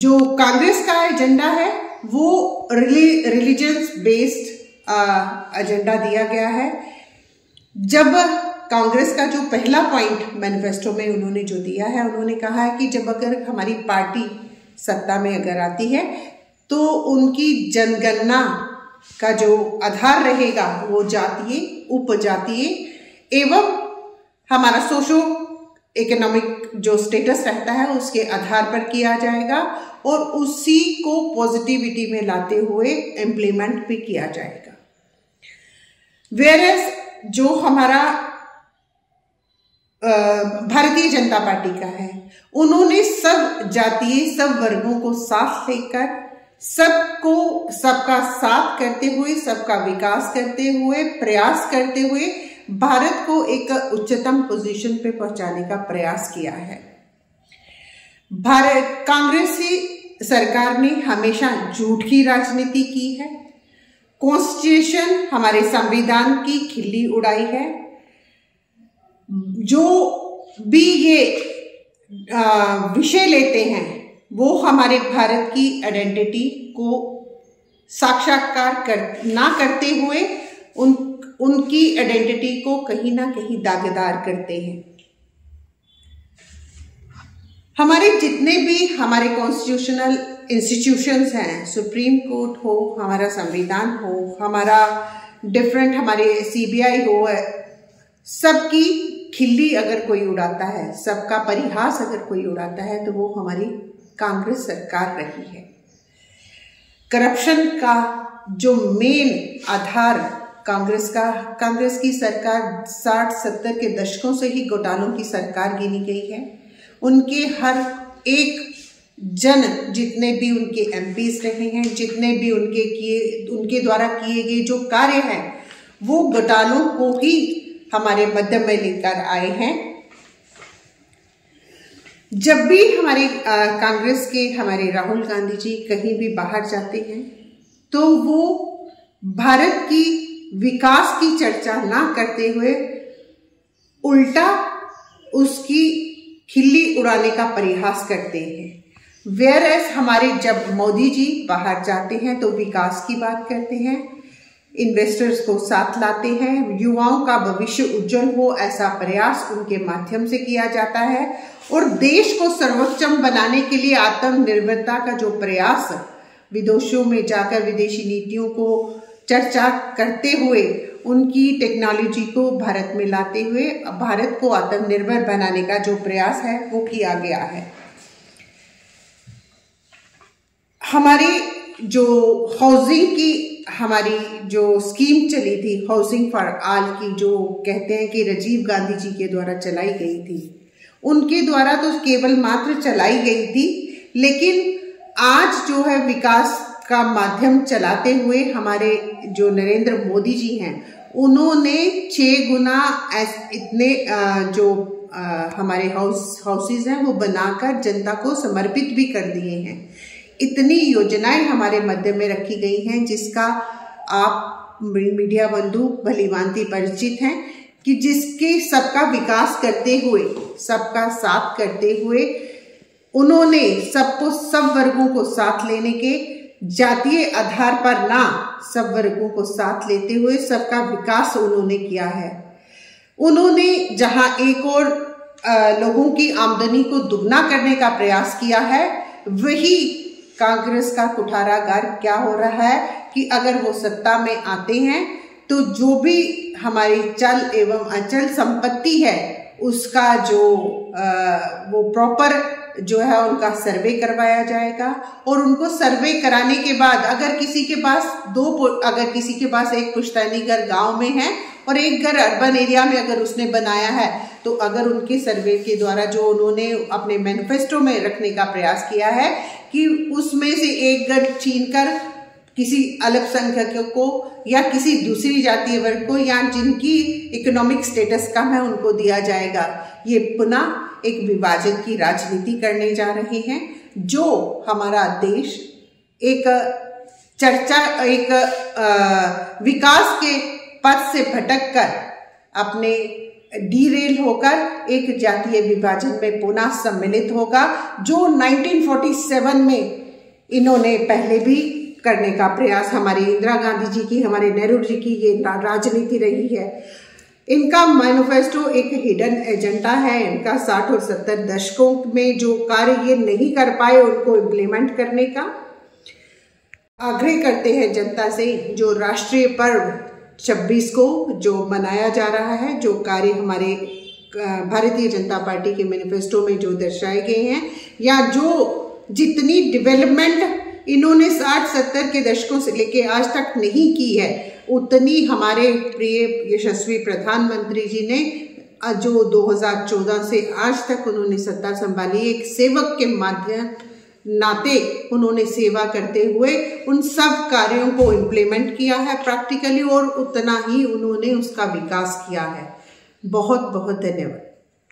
जो कांग्रेस का एजेंडा है वो रिलीजियस बेस्ड एजेंडा दिया गया है। जब कांग्रेस का जो पहला पॉइंट मैनिफेस्टो में उन्होंने जो दिया है, उन्होंने कहा है कि जब अगर हमारी पार्टी सत्ता में अगर आती है तो उनकी जनगणना का जो आधार रहेगा वो जातीय, उपजातीय एवं हमारा सोशो इकोनॉमिक जो स्टेटस रहता है उसके आधार पर किया जाएगा और उसी को पॉजिटिविटी में लाते हुए इम्प्लीमेंट भी किया जाएगा। वेयरएज जो हमारा भारतीय जनता पार्टी का है, उन्होंने सब जातीय, सब वर्गों को साथ लेकर सबका साथ करते हुए, सबका विकास करते हुए, प्रयास करते हुए भारत को एक उच्चतम पोजीशन पे पहुंचाने का प्रयास किया है। कांग्रेसी सरकार ने हमेशा झूठ की राजनीति की है, कॉन्स्टिट्यूशन हमारे संविधान की खिल्ली उड़ाई है। जो भी ये विषय लेते हैं वो हमारे भारत की आइडेंटिटी को साक्षात्कार ना करते हुए उनकी आइडेंटिटी को कहीं ना कहीं दागेदार करते हैं। हमारे जितने भी हमारे कॉन्स्टिट्यूशनल इंस्टीट्यूशंस हैं, सुप्रीम कोर्ट हो, हमारा संविधान हो, हमारा डिफरेंट हमारे सीबीआई हो, सबकी खिल्ली अगर कोई उड़ाता है, सबका परिहास अगर कोई उड़ाता है तो वो हमारी कांग्रेस सरकार रही है। करप्शन का जो मेन आधार कांग्रेस की सरकार 60-70 के दशकों से ही घोटालों की सरकार गिनी गई है। उनके हर एक जितने भी उनके एमपीज रहे हैं, जितने भी उनके द्वारा किए गए जो कार्य हैं, वो घोटालों को ही हमारे मध्य में लेकर आए हैं। जब भी हमारे कांग्रेस के हमारे राहुल गांधी जी कहीं भी बाहर जाते हैं तो वो भारत की विकास की चर्चा ना करते हुए उल्टा उसकी खिल्ली उड़ाने का परिहास करते हैं। वेयरएज हमारे जब मोदी जी बाहर जाते हैं तो विकास की बात करते हैं, इन्वेस्टर्स को साथ लाते हैं, युवाओं का भविष्य उज्जवल हो ऐसा प्रयास उनके माध्यम से किया जाता है और देश को सर्वोच्चम बनाने के लिए आत्मनिर्भरता का जो प्रयास विदेशों में जाकर विदेशी नीतियों को चर्चा करते हुए उनकी टेक्नोलॉजी को भारत में लाते हुए भारत को आत्मनिर्भर बनाने का जो प्रयास है वो किया गया है। हमारी जो हाउसिंग की हमारी जो स्कीम चली थी, हाउसिंग फॉर ऑल की, जो कहते हैं कि राजीव गांधी जी के द्वारा चलाई गई थी, उनके द्वारा तो केवल मात्र चलाई गई थी, लेकिन आज जो है विकास का माध्यम चलाते हुए हमारे जो नरेंद्र मोदी जी हैं, उन्होंने 6 गुना इतने जो हमारे हाउसेज हैं वो बनाकर जनता को समर्पित भी कर दिए हैं। इतनी योजनाएं हमारे मध्य में रखी गई हैं जिसका आप मीडिया बंधु भलीभांति परिचित हैं कि जिसके सबका विकास करते हुए, सबका साथ करते हुए उन्होंने सब वर्गों को साथ लेने के जातीय आधार पर ना, सब वर्गों को साथ लेते हुए सबका विकास उन्होंने किया है। उन्होंने जहां एक और लोगों की आमदनी को दुगना करने का प्रयास किया है, वही कांग्रेस का कुठारागार क्या हो रहा है कि अगर वो सत्ता में आते हैं तो जो भी हमारी चल एवं अचल संपत्ति है उसका जो वो प्रॉपर जो है उनका सर्वे करवाया जाएगा और उनको सर्वे कराने के बाद अगर किसी के पास एक पुश्तैनी घर गांव में है और एक घर अर्बन एरिया में अगर उसने बनाया है, तो अगर उनके सर्वे के द्वारा जो उन्होंने अपने मैनिफेस्टो में रखने का प्रयास किया है कि उसमें से एक घर छीनकर किसी अल्पसंख्यकों को या किसी दूसरी जातीय वर्ग को या जिनकी इकोनॉमिक स्टेटस कम है उनको दिया जाएगा, ये पुनः एक विभाजन की राजनीति करने जा रहे हैं, जो हमारा देश एक विकास के पथ से भटक कर अपने डीरेल होकर एक जातीय विभाजन में पुनः सम्मिलित होगा, जो 1947 में इन्होंने पहले भी करने का प्रयास, हमारे इंदिरा गांधी जी की, हमारे नेहरू जी की ये राजनीति रही है। इनका मैनिफेस्टो एक हिडन एजेंडा है। इनका 60 और 70 दशकों में जो कार्य ये नहीं कर पाए उनको इम्प्लीमेंट करने का आग्रह करते हैं जनता से। जो राष्ट्रीय पर्व 26 को जो मनाया जा रहा है, जो कार्य हमारे भारतीय जनता पार्टी के मैनिफेस्टो में जो दर्शाए गए हैं, या जो जितनी डेवलपमेंट इन्होंने 60-70 के दशकों से लेके आज तक नहीं की है, उतनी हमारे प्रिय यशस्वी प्रधानमंत्री जी ने जो 2014 से आज तक उन्होंने सत्ता संभाली, एक सेवक के माध्यम नाते उन्होंने सेवा करते हुए उन सब कार्यों को इम्प्लीमेंट किया है प्रैक्टिकली, और उतना ही उन्होंने उसका विकास किया है। बहुत बहुत धन्यवाद।